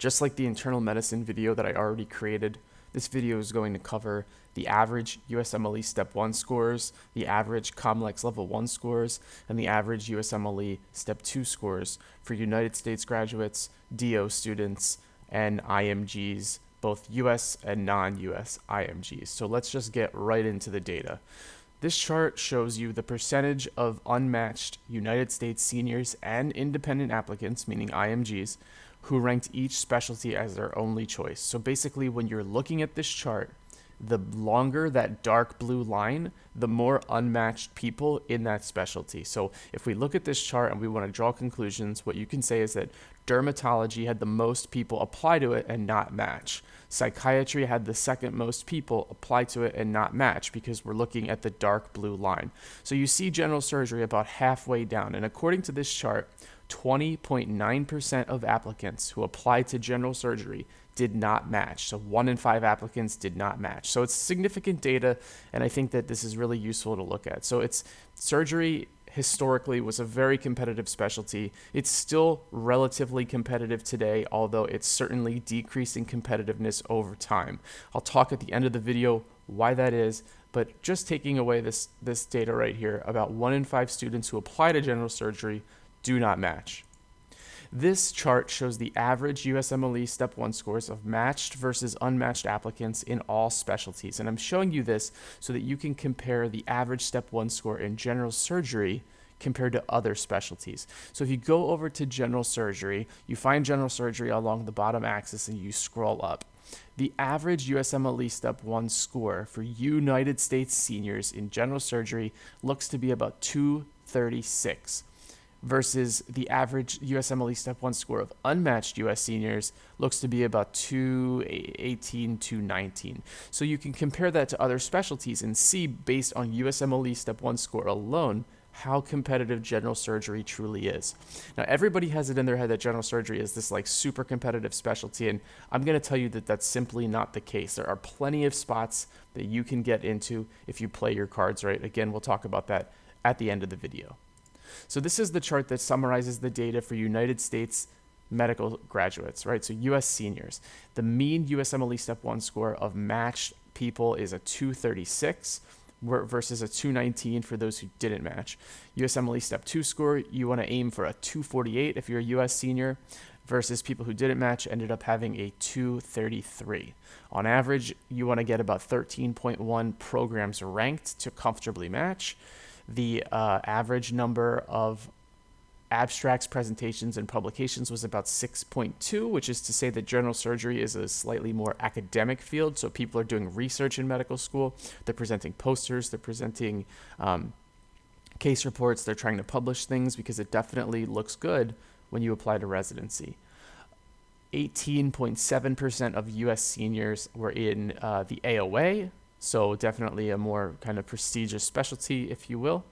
Just like the internal medicine video that I already created, this video is going to cover the average USMLE Step 1 scores, the average COMLEX Level 1 scores, and the average USMLE Step 2 scores for United States graduates, DO students, and IMGs, both US and non-US IMGs. So let's just get right into the data. This chart shows you the percentage of unmatched United States seniors and independent applicants, meaning IMGs, who ranked each specialty as their only choice. So basically, when you're looking at this chart, the longer that dark blue line, the more unmatched people in that specialty. So if we look at this chart and we want to draw conclusions, what you can say is that dermatology had the most people apply to it and not match. Psychiatry had the second most people apply to it and not match, because we're looking at the dark blue line. So you see general surgery about halfway down, and according to this chart, 20.9% of applicants who applied to general surgery did not match. So 1 in 5 applicants did not match. So it's significant data, and I think that this is really useful to look at. So it's surgery historically was a very competitive specialty. It's still relatively competitive today, although it's certainly decreasing competitiveness over time. I'll talk at the end of the video why that is, but just taking away this data right here, about 1 in 5 students who apply to general surgery do not match. This chart shows the average USMLE Step 1 scores of matched versus unmatched applicants in all specialties. And I'm showing you this so that you can compare the average Step 1 score in general surgery compared to other specialties. So if you go over to general surgery, you find general surgery along the bottom axis and you scroll up. The average USMLE Step 1 score for United States seniors in general surgery looks to be about 236. Versus the average USMLE Step 1 score of unmatched US seniors looks to be about 218, 219. So you can compare that to other specialties and see, based on USMLE Step 1 score alone, how competitive general surgery truly is. Now, everybody has it in their head that general surgery is this like super competitive specialty, and I'm going to tell you that that's simply not the case. There are plenty of spots that you can get into if you play your cards right. Again, we'll talk about that at the end of the video. So this is the chart that summarizes the data for United States medical graduates, right? So US seniors. The mean USMLE Step 1 score of matched people is a 236 versus a 219 for those who didn't match. USMLE Step 2 score, you want to aim for a 248 if you're a US senior, versus people who didn't match ended up having a 233. On average, you want to get about 13.1 programs ranked to comfortably match. The average number of abstracts, presentations, and publications was about 6.2, which is to say that general surgery is a slightly more academic field. So people are doing research in medical school. They're presenting posters. They're presenting case reports. They're trying to publish things because it definitely looks good when you apply to residency. 18.7% of U.S. seniors were in the AOA. So definitely a more kind of prestigious specialty, if you will.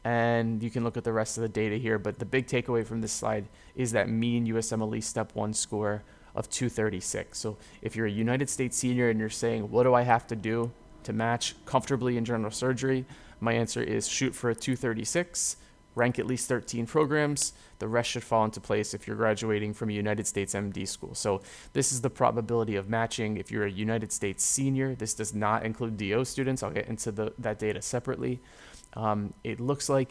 And you can look at the rest of the data here, but the big takeaway from this slide is that mean USMLE Step 1 score of 236. So if you're a United States senior and you're saying, what do I have to do to match comfortably in general surgery? My answer is shoot for a 236, rank at least 13 programs. The rest should fall into place if you're graduating from a United States MD school. So this is the probability of matching if you're a United States senior. This does not include DO students. I'll get into that data separately. It looks like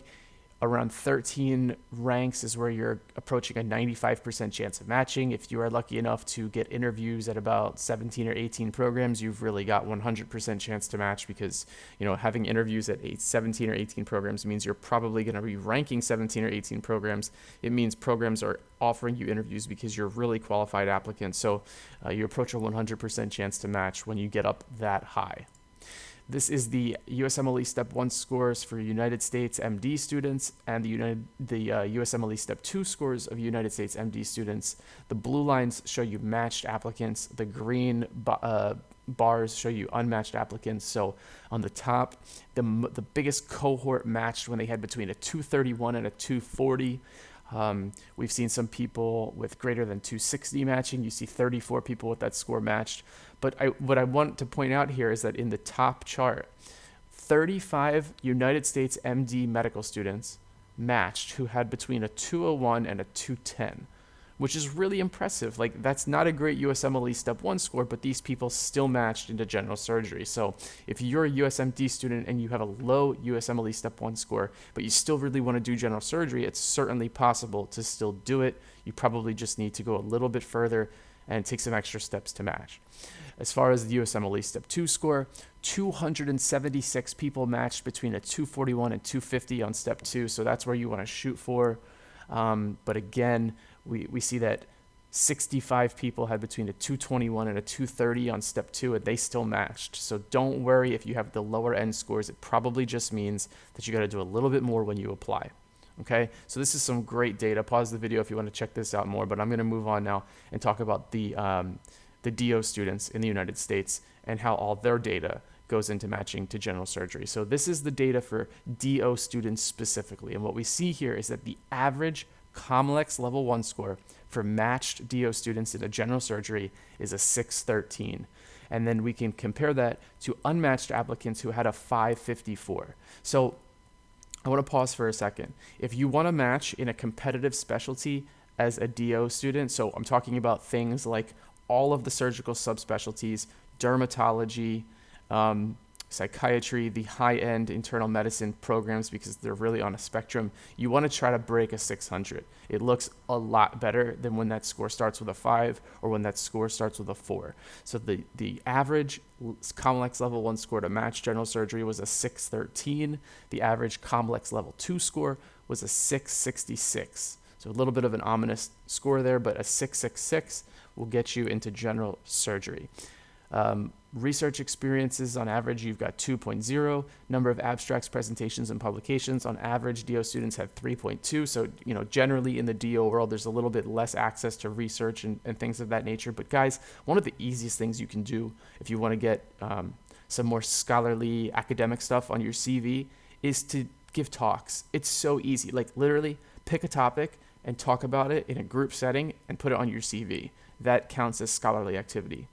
around 13 ranks is where you're approaching a 95% chance of matching. If you are lucky enough to get interviews at about 17 or 18 programs, you've really got 100% chance to match, because, you know, having interviews at 17 or 18 programs means you're probably going to be ranking 17 or 18 programs. It means programs are offering you interviews because you're really qualified applicants. So you approach a 100% chance to match when you get up that high. This is the USMLE Step 1 scores for United States MD students and the USMLE Step 2 scores of United States MD students. The blue lines show you matched applicants. The green bars show you unmatched applicants. So on the top, the biggest cohort matched when they had between a 231 and a 240. We've seen some people with greater than 260 matching. You see 34 people with that score matched. But what I want to point out here is that in the top chart, 35 United States MD medical students matched who had between a 201 and a 210, which is really impressive. Like, that's not a great USMLE Step 1 score, but these people still matched into general surgery. So if you're a USMD student and you have a low USMLE Step 1 score, but you still really want to do general surgery, it's certainly possible to still do it. You probably just need to go a little bit further and take some extra steps to match. As far as the USMLE Step 2 score, 276 people matched between a 241 and 250 on Step 2, so that's where you want to shoot for. But again, we see that 65 people had between a 221 and a 230 on Step 2, and they still matched. So don't worry if you have the lower end scores. It probably just means that you got to do a little bit more when you apply. Okay, so this is some great data. Pause the video if you want to check this out more, but I'm going to move on now and talk about the DO students in the United States and how all their data goes into matching to general surgery. So this is the data for DO students specifically. And what we see here is that the average COMLEX level 1 score for matched DO students in a general surgery is a 613. And then we can compare that to unmatched applicants who had a 554. So I want to pause for a second. If you want to match in a competitive specialty as a DO student, so I'm talking about things like all of the surgical subspecialties, dermatology, psychiatry, the high-end internal medicine programs, because they're really on a spectrum, you want to try to break a 600. It looks a lot better than when that score starts with a 5 or when that score starts with a 4. So the average COMLEX level 1 score to match general surgery was a 613. The average COMLEX level 2 score was a 666. So a little bit of an ominous score there, but a 666 will get you into general surgery. Research experiences, on average, you've got 2.0. Number of abstracts, presentations, and publications, on average, DO students have 3.2. So, generally in the DO world, there's a little bit less access to research and things of that nature. But guys, one of the easiest things you can do if you want to get some more scholarly academic stuff on your CV is to give talks. It's so easy. Like, literally pick a topic and talk about it in a group setting and put it on your CV. That counts as scholarly activity.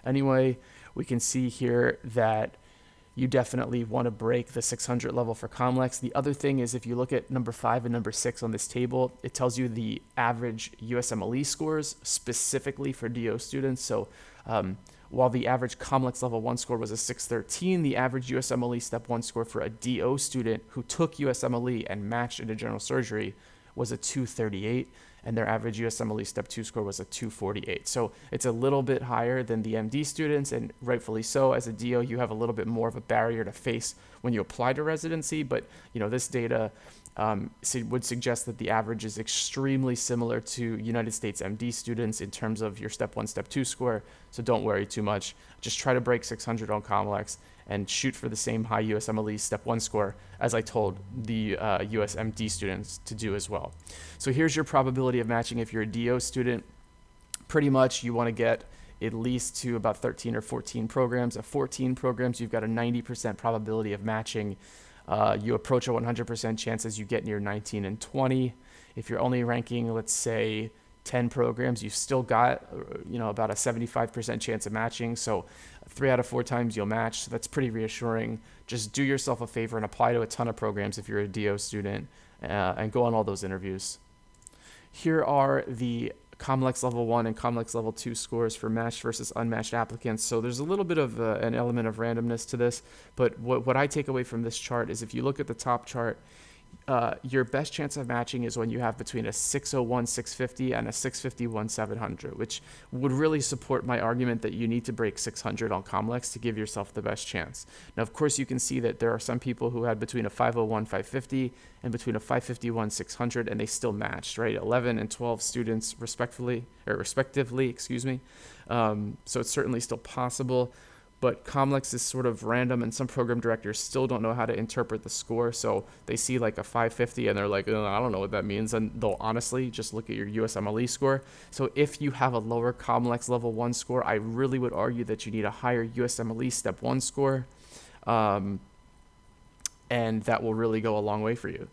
Anyway, we can see here that you definitely want to break the 600 level for COMLEX. The other thing is, if you look at number 5 and number 6 on this table, it tells you the average USMLE scores specifically for DO students. So while the average COMLEX level 1 score was a 613, the average USMLE step 1 score for a DO student who took USMLE and matched into general surgery was a 238. And their average USMLE Step 2 score was a 248. So it's a little bit higher than the MD students, and rightfully so. As a DO, you have a little bit more of a barrier to face when you apply to residency, but this data would suggest that the average is extremely similar to United States MD students in terms of your Step 1, Step 2 score, so don't worry too much. Just try to break 600 on COMLEX and shoot for the same high USMLE Step 1 score as I told the USMD students to do as well. So here's your probability of matching if you're a DO student. Pretty much you want to get at least to about 13 or 14 programs. At 14 programs, you've got a 90% probability of matching. You approach a 100% chance as you get near 19 and 20. If you're only ranking, let's say, 10 programs, you've still got about a 75% chance of matching. So 3 out of 4 times you'll match. So that's pretty reassuring. Just do yourself a favor and apply to a ton of programs if you're a DO student and go on all those interviews. Here are the COMLEX level 1 and COMLEX level 2 scores for matched versus unmatched applicants. So there's a little bit of an element of randomness to this, but what I take away from this chart is if you look at the top chart, your best chance of matching is when you have between a 601 650 and a 651 700, which would really support my argument that you need to break 600 on COMLEX to give yourself the best chance. Now, of course, you can see that there are some people who had between a 501 550 and between a 551 600, and they still matched, right? 11 and 12 students respectively. So it's certainly still possible. But COMLEX is sort of random, and some program directors still don't know how to interpret the score. So they see like a 550 and they're like, oh, I don't know what that means. And they'll honestly just look at your USMLE score. So if you have a lower COMLEX level 1 score, I really would argue that you need a higher USMLE step 1 score. And that will really go a long way for you.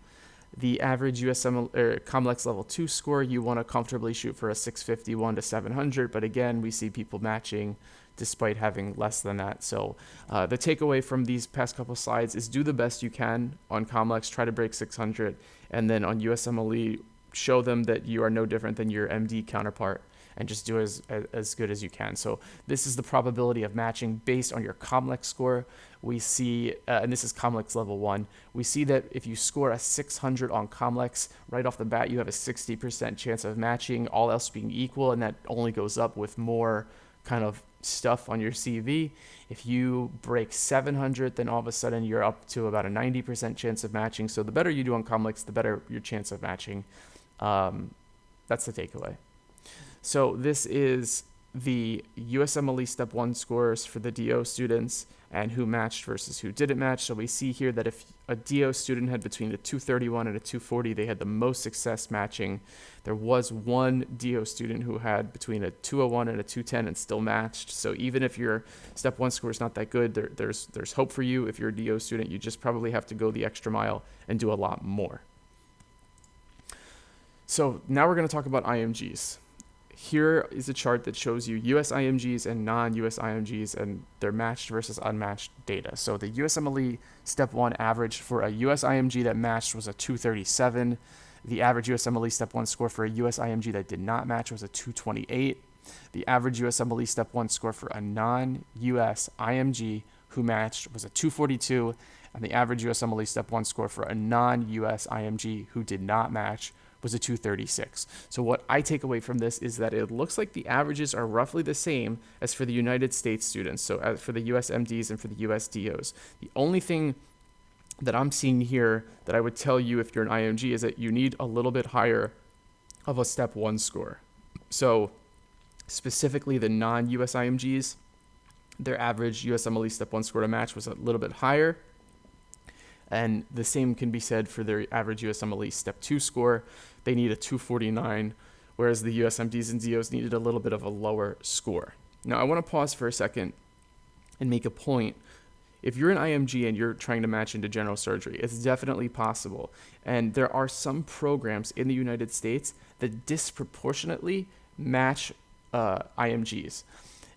The average USMLE or COMLEX level 2 score, you want to comfortably shoot for a 651 to 700. But again, we see people matching despite having less than that. So the takeaway from these past couple slides is do the best you can on COMLEX, try to break 600, and then on USMLE, show them that you are no different than your MD counterpart and just do as good as you can. So this is the probability of matching based on your COMLEX score. We see, and this is COMLEX level 1, we see that if you score a 600 on COMLEX, right off the bat, you have a 60% chance of matching, all else being equal, and that only goes up with more kind of stuff on your CV. If you break 700, then all of a sudden you're up to about a 90% chance of matching. So the better you do on COMLEX, the better your chance of matching. That's the takeaway. So this is the USMLE Step 1 scores for the DO students and who matched versus who didn't match. So we see here that if a DO student had between a 231 and a 240, they had the most success matching. There was one DO student who had between a 201 and a 210 and still matched. So even if your Step 1 score is not that good, there's hope for you. If you're a DO student, you just probably have to go the extra mile and do a lot more. So now we're going to talk about IMGs. Here is a chart that shows you US IMGs and non-US IMGs and their matched versus unmatched data. So the USMLE Step 1 average for a US IMG that matched was a 237. The average USMLE Step 1 score for a US IMG that did not match was a 228. The average USMLE Step 1 score for a non-US IMG who matched was a 242. And the average USMLE Step 1 score for a non-US IMG who did not match was a 236. So what I take away from this is that it looks like the averages are roughly the same as for the United States students, so as for the US MDs and for the US DOs. The only thing that I'm seeing here that I would tell you if you're an IMG is that you need a little bit higher of a Step 1 score. So specifically the non-US IMGs, their average USMLE Step 1 score to match was a little bit higher. And the same can be said for their average USMLE Step 2 score. They need a 249, whereas the USMDs and DOs needed a little bit of a lower score. Now, I want to pause for a second and make a point. If you're an IMG and you're trying to match into general surgery, it's definitely possible. And there are some programs in the United States that disproportionately match IMGs.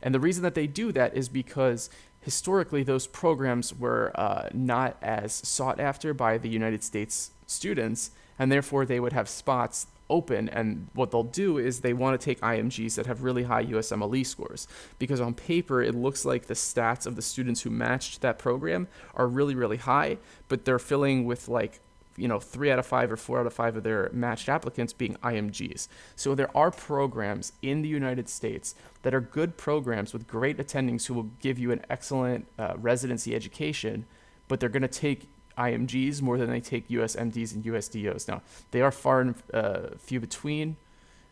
And the reason that they do that is because historically, those programs were not as sought after by the United States students, and therefore they would have spots open. And what they'll do is they want to take IMGs that have really high USMLE scores, because on paper it looks like the stats of the students who matched that program are really, really high, but they're filling with 3 out of 5 or 4 out of 5 of their matched applicants being IMGs. So there are programs in the United States that are good programs with great attendings who will give you an excellent residency education, but they're going to take IMGs more than they take US MDs and US DOs. Now, they are far and few between.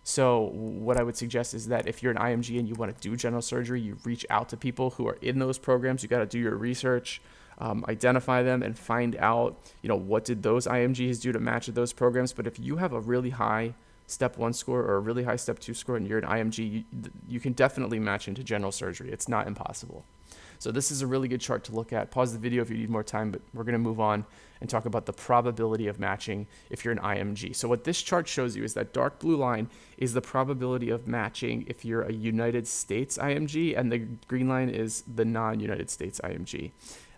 So what I would suggest is that if you're an IMG and you want to do general surgery, you reach out to people who are in those programs. You got to do your research. Identify them and find out, what did those IMGs do to match those programs. But if you have a really high Step 1 score or a really high Step 2 score and you're an IMG, you can definitely match into general surgery. It's not impossible. So this is a really good chart to look at. Pause the video if you need more time, but we're going to move on and talk about the probability of matching if you're an IMG. So what this chart shows you is that dark blue line is the probability of matching if you're a United States IMG, and the green line is the non-United States IMG.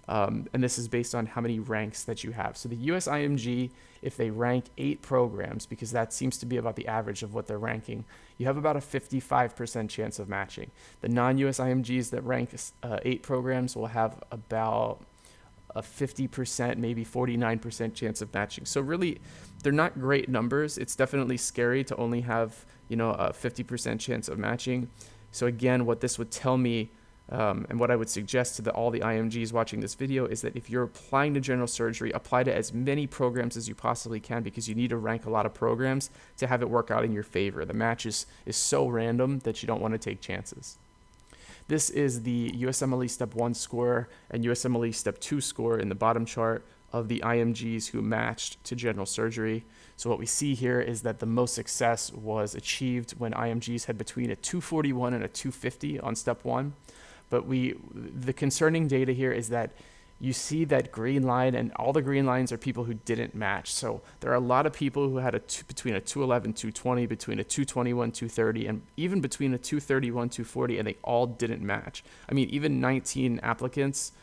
And this is based on how many ranks that you have. So the US IMG, if they rank 8 programs, because that seems to be about the average of what they're ranking, you have about a 55% chance of matching. The non-US IMGs that rank 8 programs will have about a 50%, maybe 49% chance of matching. So really, they're not great numbers. It's definitely scary to only have, a 50% chance of matching. So again, what this would tell me, and what I would suggest to all the IMGs watching this video is that if you're applying to general surgery, apply to as many programs as you possibly can, because you need to rank a lot of programs to have it work out in your favor. The match is so random that you don't want to take chances. This is the USMLE Step 1 score and USMLE Step 2 score in the bottom chart of the IMGs who matched to general surgery. So what we see here is that the most success was achieved when IMGs had between a 241 and a 250 on Step 1. But the concerning data here is that you see that green line, and all the green lines are people who didn't match. So there are a lot of people who had between a 211, 220, between a 221, 230, and even between a 231, 240, and they all didn't match. I mean, even 19 applicants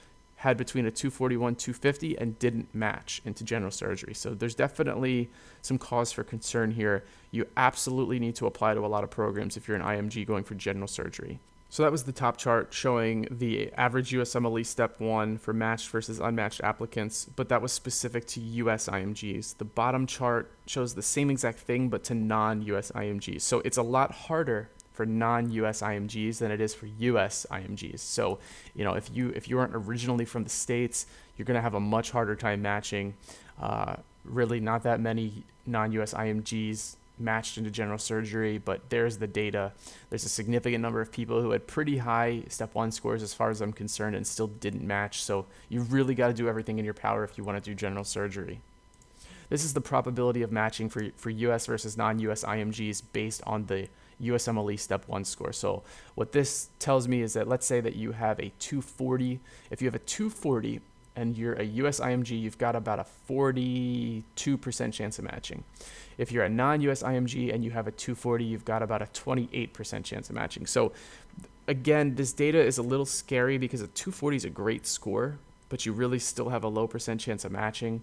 had between a 241, 250 and didn't match into general surgery. So there's definitely some cause for concern here. You absolutely need to apply to a lot of programs if you're an IMG going for general surgery. So that was the top chart showing the average USMLE Step 1 for matched versus unmatched applicants, but that was specific to US IMGs. The bottom chart shows the same exact thing, but to non-US IMGs. So it's a lot harder for non-US IMGs than it is for US IMGs. So, if you aren't originally from the States, you're going to have a much harder time matching. Really not that many non-US IMGs matched into general surgery, but there's the data. There's a significant number of people who had pretty high Step 1 scores as far as I'm concerned and still didn't match. So you really got to do everything in your power if you want to do general surgery. This is the probability of matching for US versus non-US IMGs based on the USMLE Step 1 score. So what this tells me is that let's say that you have a 240. If you have a 240 and you're a US IMG, you've got about a 42% chance of matching. If you're a non-US IMG and you have a 240, you've got about a 28% chance of matching. So again, this data is a little scary because a 240 is a great score, but you really still have a low percent chance of matching.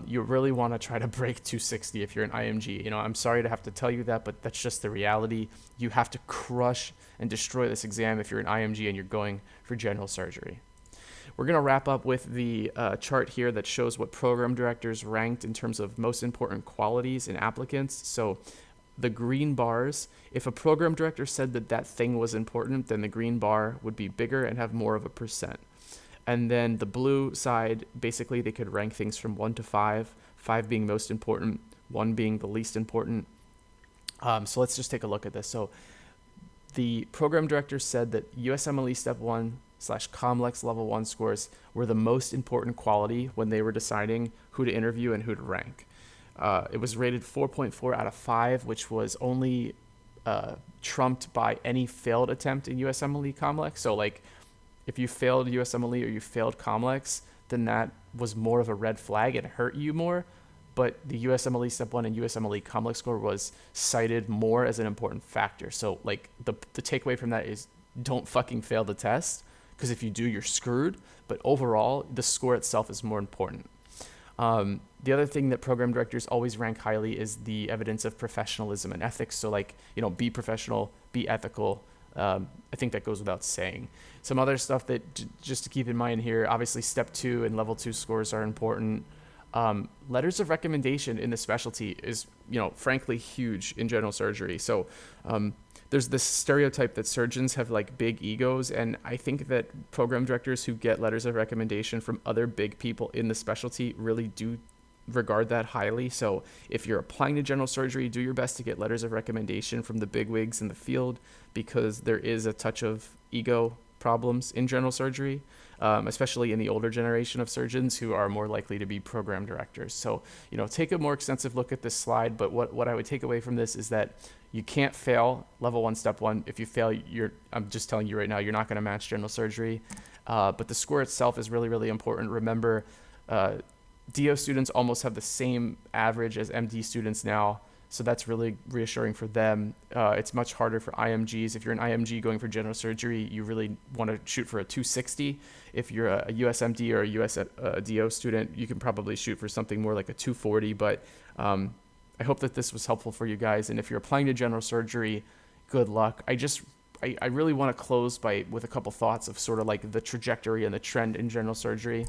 You really want to try to break 260 if you're an IMG. I'm sorry to have to tell you that, but that's just the reality. You have to crush and destroy this exam if you're an IMG and you're going for general surgery. We're going to wrap up with the chart here that shows what program directors ranked in terms of most important qualities in applicants. So the green bars, if a program director said that that thing was important, then the green bar would be bigger and have more of a percent. And then the blue side, basically they could rank things from 1 to 5, 5 being most important, 1 being the least important. So let's just take a look at this. So the program director said that USMLE Step 1 / COMLEX Level 1 scores were the most important quality when they were deciding who to interview and who to rank. It was rated 4.4 out of 5, which was only trumped by any failed attempt in USMLE COMLEX. So like if you failed USMLE or you failed COMLEX, then that was more of a red flag and hurt you more. But the USMLE Step 1 and USMLE COMLEX score was cited more as an important factor. So like the takeaway from that is don't fucking fail the test, because if you do, you're screwed. But overall, the score itself is more important. The other thing that program directors always rank highly is the evidence of professionalism and ethics. So like, be professional, be ethical. I think that goes without saying. Some other stuff that just to keep in mind here, obviously Step 2 and Level 2 scores are important. Letters of recommendation in the specialty is, frankly huge in general surgery. So there's this stereotype that surgeons have like big egos, and I think that program directors who get letters of recommendation from other big people in the specialty really do regard that highly. So if you're applying to general surgery, do your best to get letters of recommendation from the bigwigs in the field, because there is a touch of ego problems in general surgery, especially in the older generation of surgeons who are more likely to be program directors. So, take a more extensive look at this slide, but what I would take away from this is that you can't fail Level 1 Step 1. If you fail, I'm just telling you right now, you're not going to match general surgery. But the score itself is really, really important. Remember, DO students almost have the same average as MD students now, so that's really reassuring for them. It's much harder for IMGs. If you're an IMG going for general surgery, you really want to shoot for a 260. If you're a USMD or a US DO student, you can probably shoot for something more like a 240. But I hope that this was helpful for you guys. And if you're applying to general surgery, good luck. I really want to close with a couple thoughts of sort of like the trajectory and the trend in general surgery.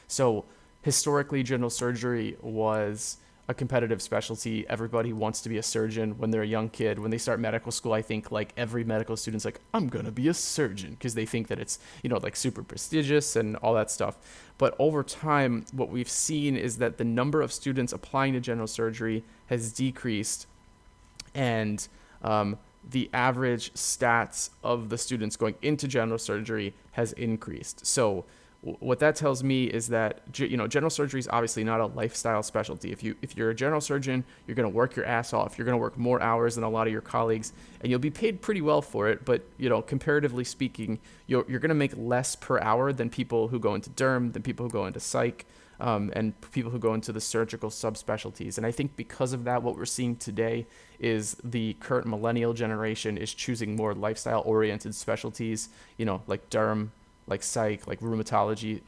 So historically, general surgery was a competitive specialty. Everybody wants to be a surgeon when they're a young kid. When they start medical school, I think like every medical student's like, I'm going to be a surgeon, because they think that it's, like super prestigious and all that stuff. But over time, what we've seen is that the number of students applying to general surgery has decreased, and the average stats of the students going into general surgery has increased. So what that tells me is that, general surgery is obviously not a lifestyle specialty. If you're a general surgeon, you're going to work your ass off. You're going to work more hours than a lot of your colleagues, and you'll be paid pretty well for it. But, comparatively speaking, you're going to make less per hour than people who go into derm, than people who go into psych, and people who go into the surgical subspecialties. And I think because of that, what we're seeing today is the current millennial generation is choosing more lifestyle-oriented specialties, like derm, like psych, like rheumatology.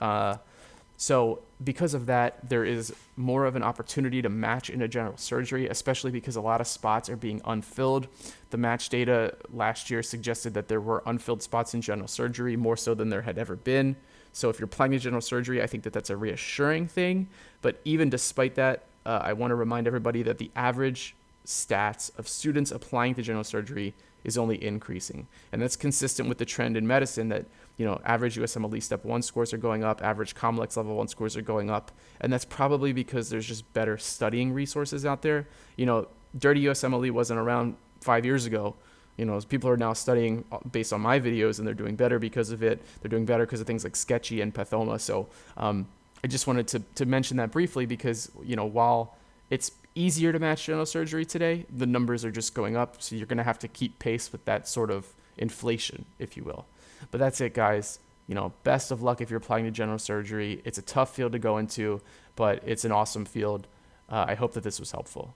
So because of that, there is more of an opportunity to match into general surgery, especially because a lot of spots are being unfilled. The match data last year suggested that there were unfilled spots in general surgery, more so than there had ever been. So if you're applying to general surgery, I think that that's a reassuring thing. But even despite that, I want to remind everybody that the average stats of students applying to general surgery is only increasing. And that's consistent with the trend in medicine that, average USMLE Step 1 scores are going up, average COMLEX Level 1 scores are going up. And that's probably because there's just better studying resources out there. Dirty USMLE wasn't around 5 years ago. People are now studying based on my videos, and they're doing better because of it. They're doing better because of things like Sketchy and Pathoma. So I just wanted to mention that briefly because, while it's easier to match general surgery today, the numbers are just going up. So you're going to have to keep pace with that sort of inflation, if you will. But that's it, guys. Best of luck if you're applying to general surgery. It's a tough field to go into, but it's an awesome field. I hope that this was helpful.